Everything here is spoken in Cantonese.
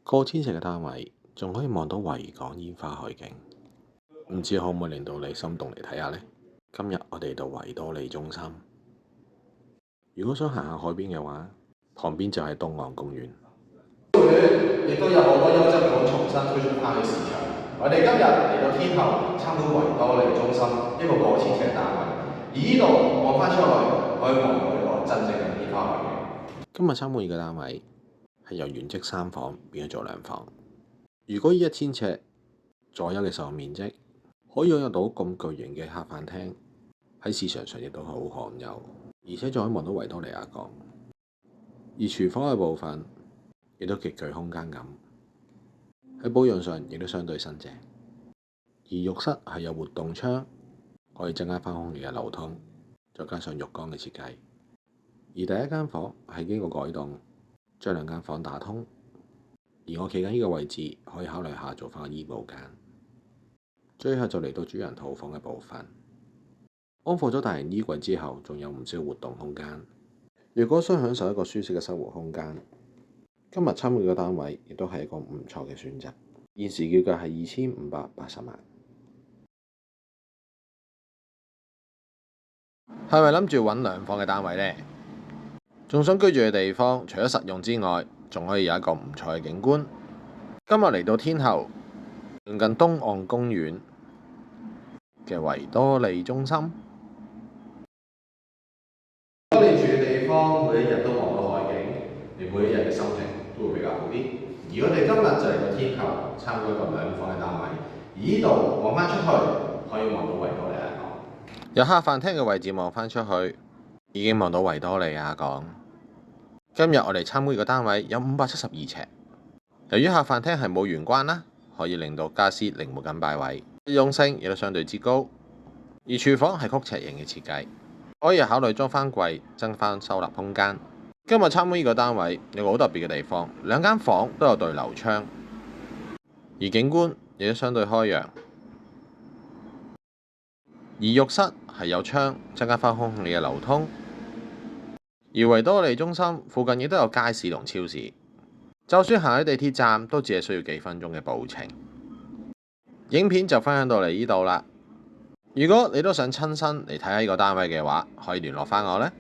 過千尺嘅單位，仲可以望到維港煙花海景，唔知可唔可以令到你心動嚟睇下呢？今日我哋到維多利中心，如果想行下海邊嘅話，旁邊就係東岸公園。亦都有好多優質股重新推出翻去市場。我哋今日嚟到天后參觀維多利中心一個過千尺嘅單位，而呢度望翻出去可以望到一個真正嘅煙花海景。今日參觀呢個單位係由原則3房變咗做2房。如果以1000尺左右嘅使用面積，可以擁有到咁巨型嘅客飯廳，喺市場上亦都好罕有，而且仲可以望到維多利亞港。而廚房嘅部分亦都極具空間感，喺保養上亦都相對新淨。而浴室係有活動窗，可以增加翻空氣嘅流通，再加上浴缸嘅設計。而第一間房係經過改動，將2間房打通。而我企緊呢個位置，可以考慮下做翻個衣帽間。最後就嚟到主人套房嘅部分，安放咗大型衣櫃之後，仲有唔少活動空間。如果想享受一個舒適嘅生活空間，今日參觀嘅單位亦都係一個唔錯嘅選擇。現時叫價係2580萬。係咪諗住揾2房嘅單位呢？仲想居住嘅地方，除咗實用之外，仲可以有一個唔錯嘅景觀。今日嚟到天后，鄰近東岸公園嘅維多利中心。當你住嘅地方每一日都望到海景，你每一日嘅心情都會比較好啲。而我哋今日就嚟到天后參觀一個2房嘅單位，而呢度望翻出去可以望到維多利亞港。由客飯廳嘅位置望返出去，已經望到維多利亞港。今日我哋參觀個單位有572尺。由於客飯廳係冇玄關啦，可以令到家私靈活咁擺位，實用性亦都相對之高。而廚房係曲尺型嘅設計，可以考慮裝翻櫃，增翻收納空間。今日參觀呢個單位有個好特別嘅地方，2間房都有對流窗，而景觀亦都相對開揚。而浴室係有窗，增加翻空氣嘅流通。而維多利中心附近亦都有街市同超市，就算行喺地鐵站都只係需要幾分鐘嘅步程。影片就分享到嚟呢度啦。如果你都想親身嚟睇下呢個單位嘅話，可以聯絡翻我呢。